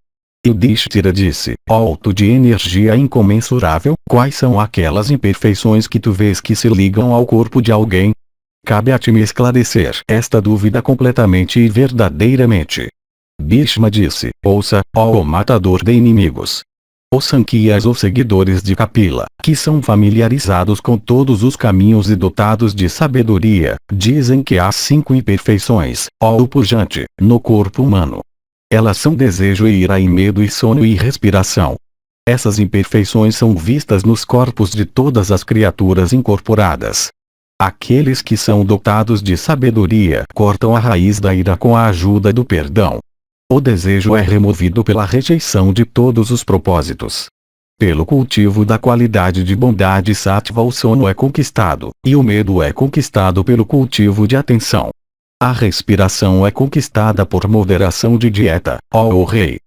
Yudhishthira disse, ó alto de energia incomensurável, quais são aquelas imperfeições que tu vês que se ligam ao corpo de alguém? Cabe a ti me esclarecer esta dúvida completamente e verdadeiramente. Bhishma disse, ouça, ó matador de inimigos. Os Sankhiyas ou seguidores de Kapila, que são familiarizados com todos os caminhos e dotados de sabedoria, dizem que há 5 imperfeições, ó pujante, no corpo humano. Elas são desejo e ira e medo e sono e respiração. Essas imperfeições são vistas nos corpos de todas as criaturas incorporadas. Aqueles que são dotados de sabedoria cortam a raiz da ira com a ajuda do perdão. O desejo é removido pela rejeição de todos os propósitos. Pelo cultivo da qualidade de bondade Sattva o sono é conquistado, e o medo é conquistado pelo cultivo de atenção. A respiração é conquistada por moderação de dieta, ó rei.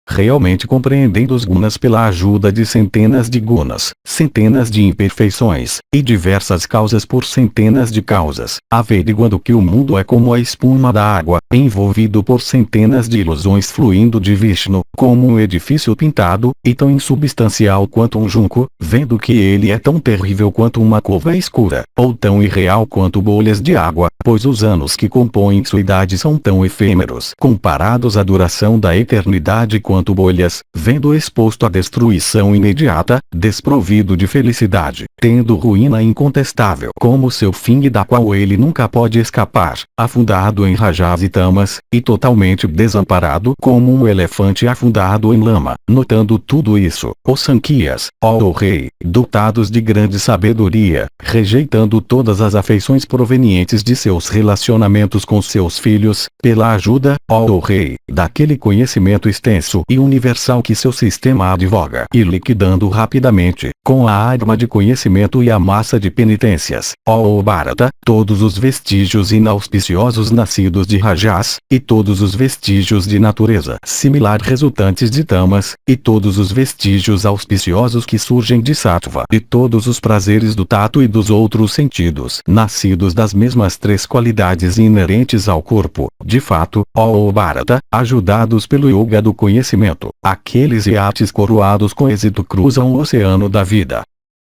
Realmente compreendendo os gunas pela ajuda de centenas de gunas, centenas de imperfeições, e diversas causas por centenas de causas, averiguando que o mundo é como a espuma da água, envolvido por centenas de ilusões fluindo de Vishnu, como um edifício pintado, e tão insubstancial quanto um junco, vendo que ele é tão terrível quanto uma cova escura, ou tão irreal quanto bolhas de água, pois os anos que compõem sua idade são tão efêmeros comparados à duração da eternidade quanto enquanto bolhas, vendo exposto à destruição imediata, desprovido de felicidade, tendo ruína incontestável como seu fim e da qual ele nunca pode escapar, afundado em rajas e tamas, e totalmente desamparado como um elefante afundado em lama. Notando tudo isso, os Sankhiyas, ó rei, dotados de grande sabedoria, rejeitando todas as afeições provenientes de seus relacionamentos com seus filhos, pela ajuda, ó rei, daquele conhecimento extenso e universal que seu sistema advoga, e liquidando rapidamente, com a arma de conhecimento e a massa de penitências, ó Bharata, todos os vestígios inauspiciosos nascidos de rajas, e todos os vestígios de natureza similar resultantes de tamas, e todos os vestígios auspiciosos que surgem de sattva, e todos os prazeres do tato e dos outros sentidos nascidos das mesmas três qualidades inerentes ao corpo, de fato, ó Bharata, ajudados pelo yoga do conhecimento, aqueles iates coroados com êxito cruzam o oceano da vida.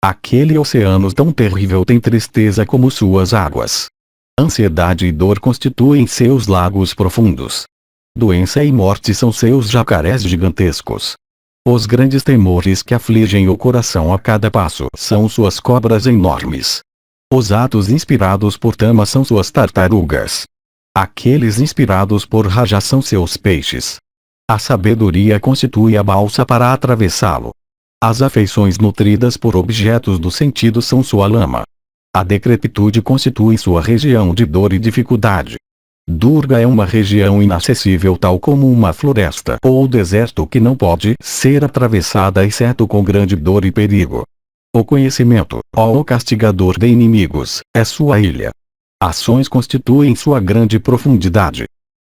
Aquele oceano tão terrível tem tristeza como suas águas. Ansiedade e dor constituem seus lagos profundos. Doença e morte são seus jacarés gigantescos. Os grandes temores que afligem o coração a cada passo são suas cobras enormes. Os atos inspirados por Tama são suas tartarugas. Aqueles inspirados por Raja são seus peixes. A sabedoria constitui a balsa para atravessá-lo. As afeições nutridas por objetos do sentido são sua lama. A decrepitude constitui sua região de dor e dificuldade. Durga é uma região inacessível tal como uma floresta ou deserto que não pode ser atravessada exceto com grande dor e perigo. O conhecimento, ó castigador de inimigos, é sua ilha. Ações constituem sua grande profundidade.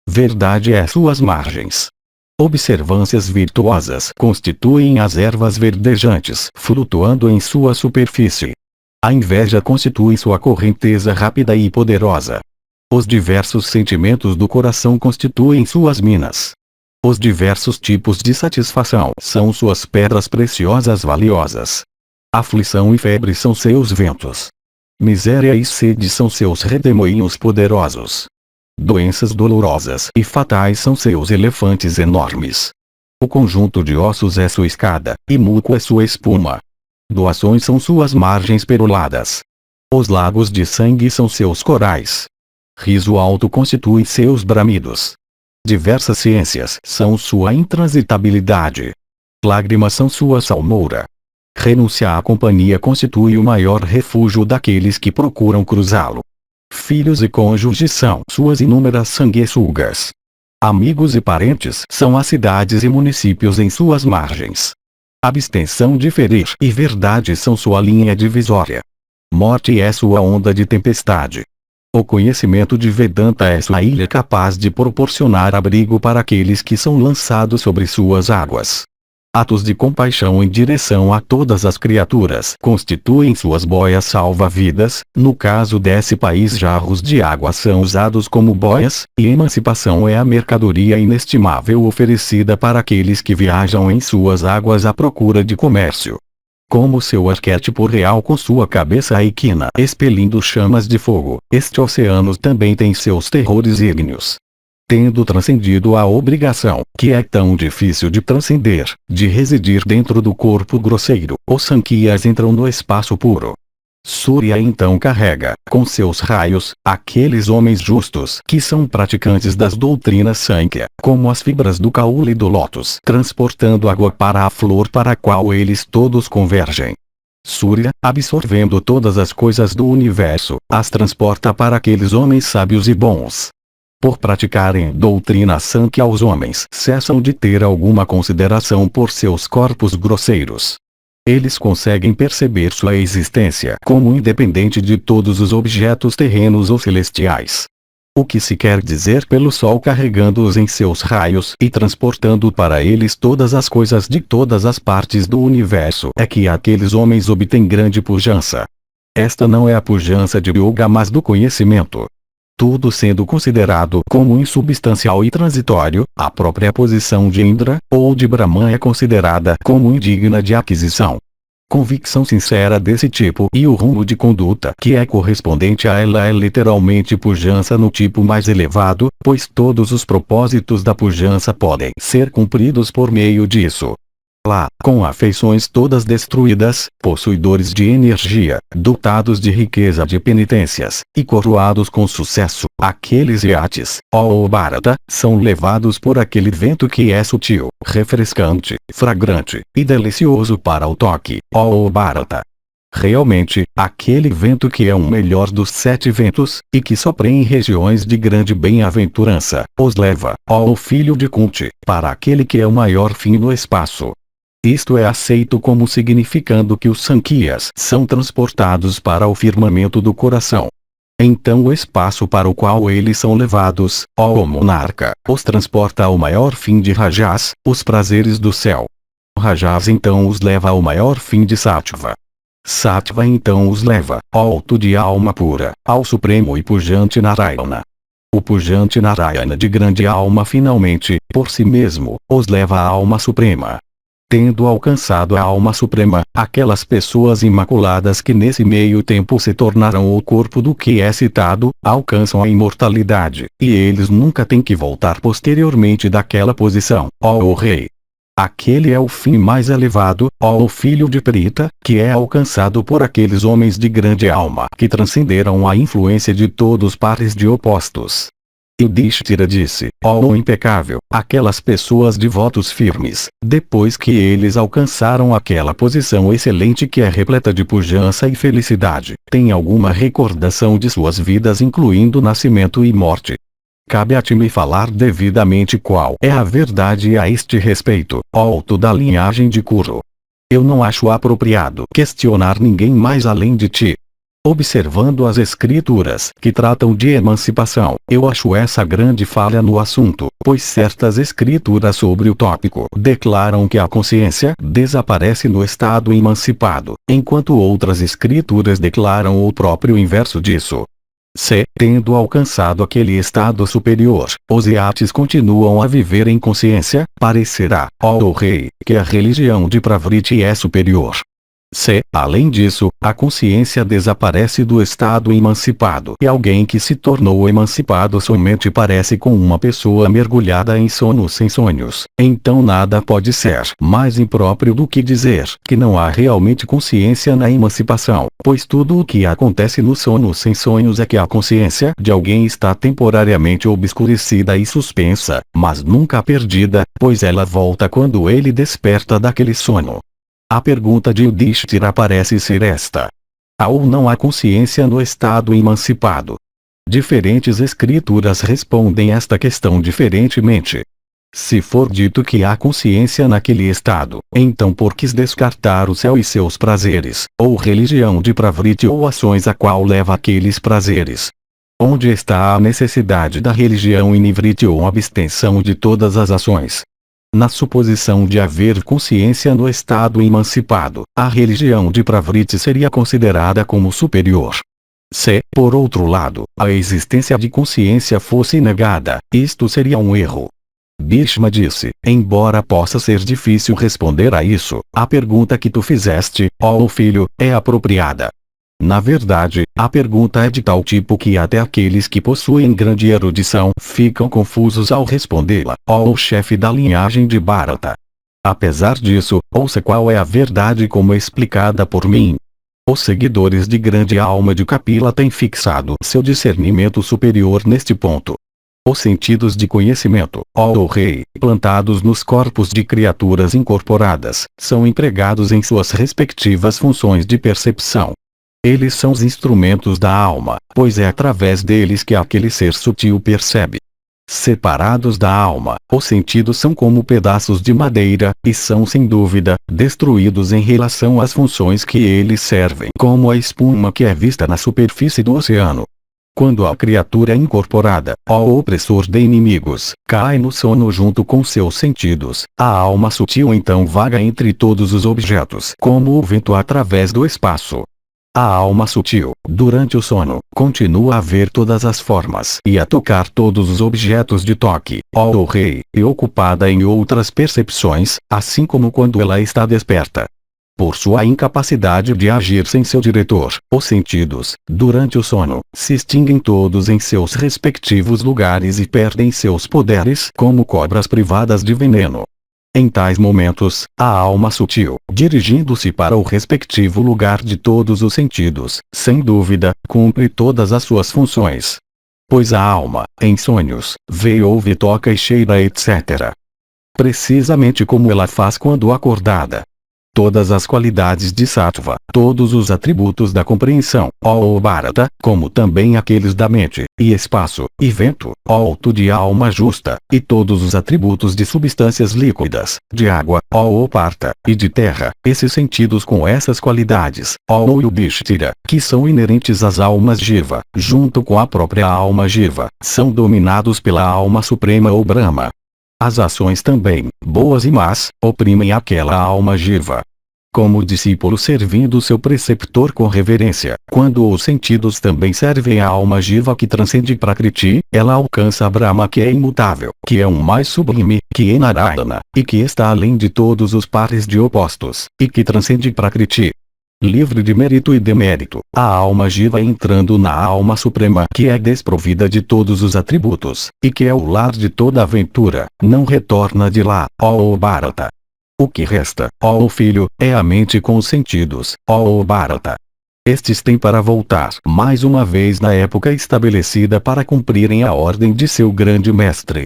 Verdade é suas margens. Observâncias virtuosas constituem as ervas verdejantes flutuando em sua superfície. A inveja constitui sua correnteza rápida e poderosa. Os diversos sentimentos do coração constituem suas minas. Os diversos tipos de satisfação são suas pedras preciosas valiosas. Aflição e febre são seus ventos. Miséria e sede são seus redemoinhos poderosos. Doenças dolorosas e fatais são seus elefantes enormes. O conjunto de ossos é sua escada, e muco é sua espuma. Doações são suas margens peroladas. Os lagos de sangue são seus corais. Riso alto constitui seus bramidos. Diversas ciências são sua intransitabilidade. Lágrimas são sua salmoura. Renunciar à companhia constitui o maior refúgio daqueles que procuram cruzá-lo. Filhos e cônjuges são suas inúmeras sanguessugas. Amigos e parentes são as cidades e municípios em suas margens. Abstenção de ferir e verdade são sua linha divisória. Morte é sua onda de tempestade. O conhecimento de Vedanta é sua ilha capaz de proporcionar abrigo para aqueles que são lançados sobre suas águas. Atos de compaixão em direção a todas as criaturas constituem suas boias salva-vidas. No caso desse país, jarros de água são usados como boias, e emancipação é a mercadoria inestimável oferecida para aqueles que viajam em suas águas à procura de comércio. Como seu arquétipo real com sua cabeça equina expelindo chamas de fogo, este oceano também tem seus terrores ígneos. Tendo transcendido a obrigação, que é tão difícil de transcender, de residir dentro do corpo grosseiro, os Sankhiyas entram no espaço puro. Surya então carrega, com seus raios, aqueles homens justos que são praticantes das doutrinas Sankhya, como as fibras do caule do lótus, transportando água para a flor para a qual eles todos convergem. Surya, absorvendo todas as coisas do universo, as transporta para aqueles homens sábios e bons. Por praticarem doutrina Sankhya, os homens cessam de ter alguma consideração por seus corpos grosseiros. Eles conseguem perceber sua existência como independente de todos os objetos terrenos ou celestiais. O que se quer dizer pelo Sol carregando-os em seus raios e transportando para eles todas as coisas de todas as partes do universo é que aqueles homens obtêm grande pujança. Esta não é a pujança de yoga, mas do conhecimento. Tudo sendo considerado como insubstancial e transitório, a própria posição de Indra, ou de Brahman é considerada como indigna de aquisição. Convicção sincera desse tipo e o rumo de conduta que é correspondente a ela é literalmente pujança no tipo mais elevado, pois todos os propósitos da pujança podem ser cumpridos por meio disso. Lá, com afeições todas destruídas, possuidores de energia, dotados de riqueza de penitências, e coroados com sucesso, aqueles iates, ó Bharata, são levados por aquele vento que é sutil, refrescante, fragrante, e delicioso para o toque, ó Bharata. Realmente, aquele vento que é o melhor dos 7 ventos, e que sopra em regiões de grande bem-aventurança, os leva, ó filho de Kunti, para aquele que é o maior fim no espaço. Isto é aceito como significando que os Sankhiyas são transportados para o firmamento do coração. Então o espaço para o qual eles são levados, ó monarca, os transporta ao maior fim de Rajas, os prazeres do céu. Rajas então os leva ao maior fim de Sattva. Sattva então os leva, ó alto de alma pura, ao supremo e pujante Narayana. O pujante Narayana de grande alma finalmente, por si mesmo, os leva à alma suprema. Tendo alcançado a alma suprema, aquelas pessoas imaculadas que nesse meio tempo se tornaram o corpo do que é citado, alcançam a imortalidade, e eles nunca têm que voltar posteriormente daquela posição, ó rei. Aquele é o fim mais elevado, ó filho de Prita, que é alcançado por aqueles homens de grande alma que transcenderam a influência de todos os pares de opostos. Yudhishthira disse, ó impecável, aquelas pessoas de votos firmes, depois que eles alcançaram aquela posição excelente que é repleta de pujança e felicidade, têm alguma recordação de suas vidas incluindo nascimento e morte. Cabe a ti me falar devidamente qual é a verdade a este respeito, ó alto da linhagem de Kuru. Eu não acho apropriado questionar ninguém mais além de ti. Observando as escrituras que tratam de emancipação, eu acho essa grande falha no assunto, pois certas escrituras sobre o tópico declaram que a consciência desaparece no estado emancipado, enquanto outras escrituras declaram o próprio inverso disso. Se, tendo alcançado aquele estado superior, os iates continuam a viver em consciência, parecerá, ó rei, que a religião de Pravriti é superior. Se, além disso, a consciência desaparece do estado emancipado e alguém que se tornou emancipado somente parece com uma pessoa mergulhada em sono sem sonhos, então nada pode ser mais impróprio do que dizer que não há realmente consciência na emancipação, pois tudo o que acontece no sono sem sonhos é que a consciência de alguém está temporariamente obscurecida e suspensa, mas nunca perdida, pois ela volta quando ele desperta daquele sono. A pergunta de Yudhishthira parece ser esta: há ou não há consciência no estado emancipado? Diferentes escrituras respondem esta questão diferentemente. Se for dito que há consciência naquele estado, então por que descartar o céu e seus prazeres, ou religião de Pravriti ou ações a qual leva aqueles prazeres? Onde está a necessidade da religião inivriti ou abstenção de todas as ações? Na suposição de haver consciência no estado emancipado, a religião de Pravriti seria considerada como superior. Se, por outro lado, a existência de consciência fosse negada, isto seria um erro. Bhishma disse, embora possa ser difícil responder a isso, a pergunta que tu fizeste, ó filho, é apropriada. Na verdade, a pergunta é de tal tipo que até aqueles que possuem grande erudição ficam confusos ao respondê-la, ó chefe da linhagem de Bharata. Apesar disso, ouça qual é a verdade como explicada por mim. Os seguidores de grande alma de Kapila têm fixado seu discernimento superior neste ponto. Os sentidos de conhecimento, ó rei, plantados nos corpos de criaturas incorporadas, são empregados em suas respectivas funções de percepção. Eles são os instrumentos da alma, pois é através deles que aquele ser sutil percebe. Separados da alma, os sentidos são como pedaços de madeira, e são sem dúvida, destruídos em relação às funções que eles servem, como a espuma que é vista na superfície do oceano. Quando a criatura incorporada, ó opressor de inimigos, cai no sono junto com seus sentidos, a alma sutil então vaga entre todos os objetos como o vento através do espaço. A alma sutil, durante o sono, continua a ver todas as formas e a tocar todos os objetos de toque, ó rei, e ocupada em outras percepções, assim como quando ela está desperta. Por sua incapacidade de agir sem seu diretor, os sentidos, durante o sono, se extinguem todos em seus respectivos lugares e perdem seus poderes como cobras privadas de veneno. Em tais momentos, a alma sutil, dirigindo-se para o respectivo lugar de todos os sentidos, sem dúvida, cumpre todas as suas funções. Pois a alma, em sonhos, vê, ouve, toca e cheira, etc. Precisamente como ela faz quando acordada. Todas as qualidades de sattva, todos os atributos da compreensão, Bharata, como também aqueles da mente, e espaço, e vento, alto de alma justa, e todos os atributos de substâncias líquidas, de água, Partha, e de terra, esses sentidos com essas qualidades, Yudhishthira, que são inerentes às almas Jiva, junto com a própria alma Jiva, são dominados pela alma suprema ou Brahma. As ações também, boas e más, oprimem aquela alma Jiva. Como o discípulo servindo seu preceptor com reverência, quando os sentidos também servem à alma Jiva que transcende Prakriti, ela alcança Brahma que é imutável, que é um mais sublime, que é Narayana, e que está além de todos os pares de opostos, e que transcende Prakriti. Livre de mérito e demérito, a alma Jiva entrando na alma suprema que é desprovida de todos os atributos, e que é o lar de toda aventura, não retorna de lá, Bharata. O que resta, filho, é a mente com os sentidos, Bharata. Estes têm para voltar mais uma vez na época estabelecida para cumprirem a ordem de seu grande mestre.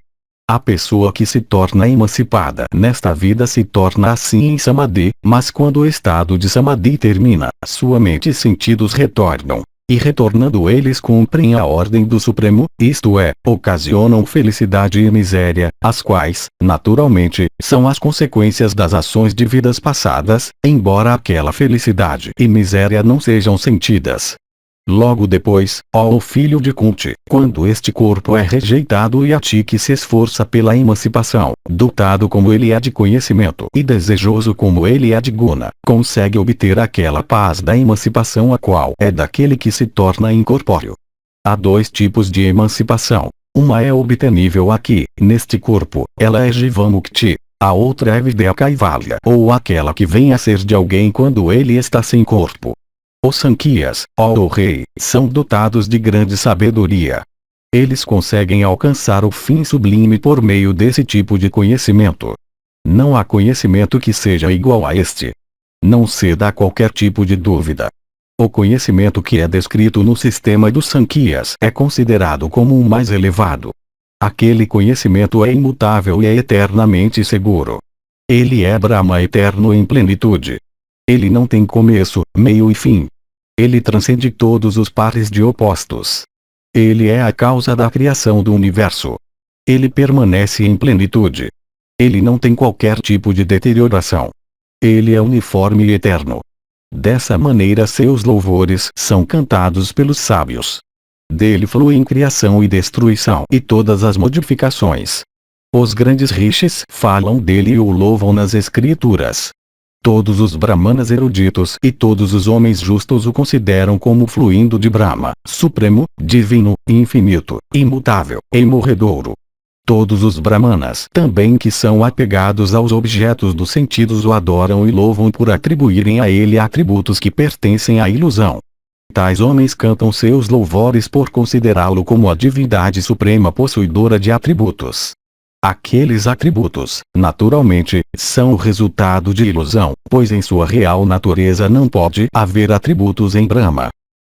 A pessoa que se torna emancipada nesta vida se torna assim em Samadhi, mas quando o estado de Samadhi termina, sua mente e sentidos retornam. E retornando eles cumprem a ordem do Supremo, isto é, ocasionam felicidade e miséria, as quais, naturalmente, são as consequências das ações de vidas passadas, embora aquela felicidade e miséria não sejam sentidas. Logo depois, filho de Kunti, quando este corpo é rejeitado e a ti que se esforça pela emancipação, dotado como ele é de conhecimento e desejoso como ele é de guna, consegue obter aquela paz da emancipação a qual é daquele que se torna incorpóreo. Há dois tipos de emancipação. Uma é obtenível aqui, neste corpo, ela é Jivamukti. A outra é Vidya Kaivalya, ou aquela que vem a ser de alguém quando ele está sem corpo. Os Sankhiyas, ó rei, são dotados de grande sabedoria. Eles conseguem alcançar o fim sublime por meio desse tipo de conhecimento. Não há conhecimento que seja igual a este. Não ceda a qualquer tipo de dúvida. O conhecimento que é descrito no sistema dos Sankhiyas é considerado como o mais elevado. Aquele conhecimento é imutável e é eternamente seguro. Ele é Brahma eterno em plenitude. Ele não tem começo, meio e fim. Ele transcende todos os pares de opostos. Ele é a causa da criação do universo. Ele permanece em plenitude. Ele não tem qualquer tipo de deterioração. Ele é uniforme e eterno. Dessa maneira seus louvores são cantados pelos sábios. Dele fluem criação e destruição e todas as modificações. Os grandes rishis falam dele e o louvam nas escrituras. Todos os brahmanas eruditos e todos os homens justos o consideram como fluindo de Brahma, supremo, divino, infinito, imutável, imorredouro. Todos os brahmanas também que são apegados aos objetos dos sentidos o adoram e louvam por atribuírem a ele atributos que pertencem à ilusão. Tais homens cantam seus louvores por considerá-lo como a divindade suprema possuidora de atributos. Aqueles atributos, naturalmente, são o resultado de ilusão, pois em sua real natureza não pode haver atributos em Brahma.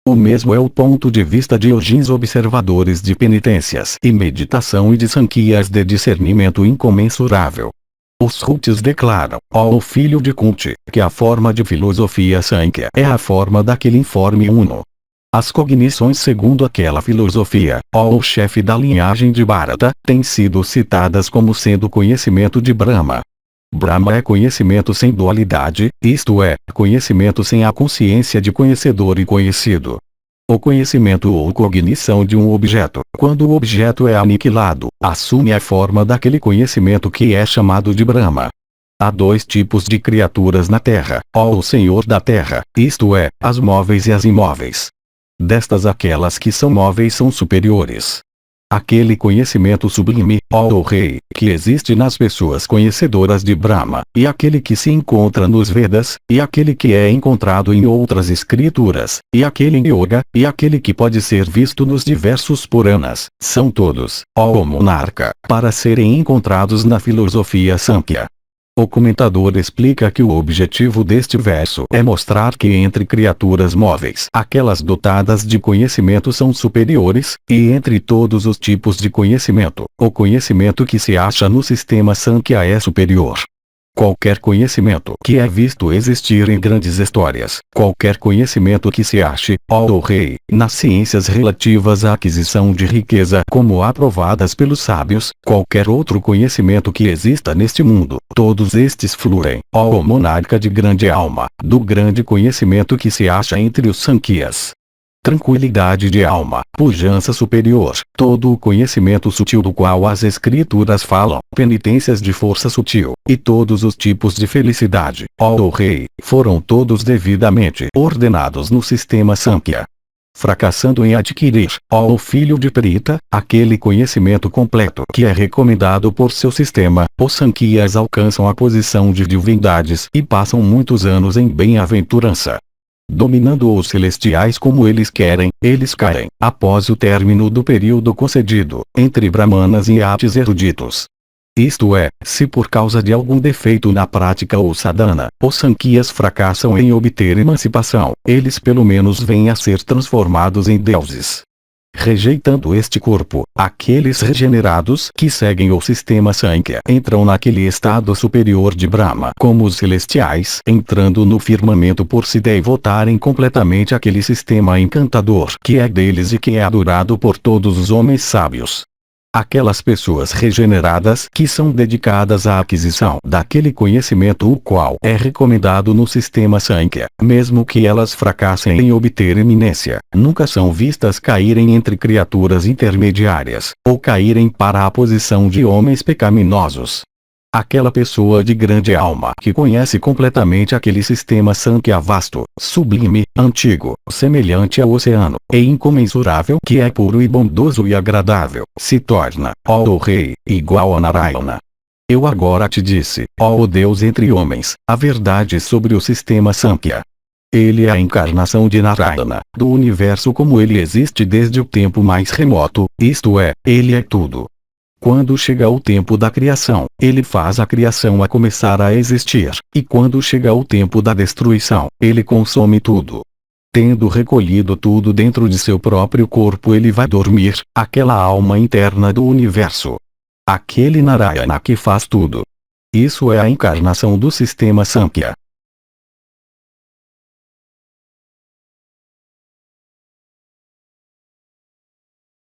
O mesmo é o ponto de vista de yogins observadores de penitências e meditação e de sankhiyas de discernimento incomensurável. Os Rutis declaram, ó filho de Kunti, que a forma de filosofia Sankhya é a forma daquele informe uno. As cognições segundo aquela filosofia, o chefe da linhagem de Bharata, têm sido citadas como sendo conhecimento de Brahma. Brahma é conhecimento sem dualidade, isto é, conhecimento sem a consciência de conhecedor e conhecido. O conhecimento ou cognição de um objeto, quando o objeto é aniquilado, assume a forma daquele conhecimento que é chamado de Brahma. Há dois tipos de criaturas na Terra, o Senhor da Terra, isto é, as móveis e as imóveis. Destas aquelas que são móveis são superiores. Aquele conhecimento sublime, ó Rei, que existe nas pessoas conhecedoras de Brahma, e aquele que se encontra nos Vedas, e aquele que é encontrado em outras escrituras, e aquele em Yoga, e aquele que pode ser visto nos diversos Puranas, são todos, ó monarca, para serem encontrados na filosofia Samkhya. O comentador explica que o objetivo deste verso é mostrar que entre criaturas móveis, aquelas dotadas de conhecimento são superiores, e entre todos os tipos de conhecimento, o conhecimento que se acha no sistema Samkhya é superior. Qualquer conhecimento que é visto existir em grandes histórias, qualquer conhecimento que se ache, ó Rei, nas ciências relativas à aquisição de riqueza como aprovadas pelos sábios, qualquer outro conhecimento que exista neste mundo, todos estes fluem, ó monarca de grande alma, do grande conhecimento que se acha entre os Sankhyas. Tranquilidade de alma, pujança superior, todo o conhecimento sutil do qual as escrituras falam, penitências de força sutil, e todos os tipos de felicidade, ó Rei, foram todos devidamente ordenados no sistema Samkhya. Fracassando em adquirir, ó filho de Prita, aquele conhecimento completo que é recomendado por seu sistema, os Sankhyas alcançam a posição de divindades e passam muitos anos em bem-aventurança. Dominando os celestiais como eles querem, eles caem, após o término do período concedido, entre brahmanas e atis eruditos. Isto é, se por causa de algum defeito na prática ou sadhana, os Sankhyas fracassam em obter emancipação, eles pelo menos vêm a ser transformados em deuses. Rejeitando este corpo, aqueles regenerados que seguem o sistema Samkhya entram naquele estado superior de Brahma como os celestiais entrando no firmamento por se devotarem completamente àquele sistema encantador que é deles e que é adorado por todos os homens sábios. Aquelas pessoas regeneradas que são dedicadas à aquisição daquele conhecimento o qual é recomendado no sistema Samkhya, mesmo que elas fracassem em obter eminência, nunca são vistas caírem entre criaturas intermediárias, ou caírem para a posição de homens pecaminosos. Aquela pessoa de grande alma que conhece completamente aquele sistema Samkhya vasto, sublime, antigo, semelhante ao oceano, e incomensurável que é puro e bondoso e agradável, se torna, ó Rei, igual a Narayana. Eu agora te disse, ó Deus entre homens, a verdade sobre o sistema Samkhya. Ele é a encarnação de Narayana, do universo como ele existe desde o tempo mais remoto, isto é, ele é tudo. Quando chega o tempo da criação, ele faz a criação a começar a existir, e quando chega o tempo da destruição, ele consome tudo. Tendo recolhido tudo dentro de seu próprio corpo, ele vai dormir, aquela alma interna do universo. Aquele Narayana que faz tudo. Isso é a encarnação do sistema Samkhya.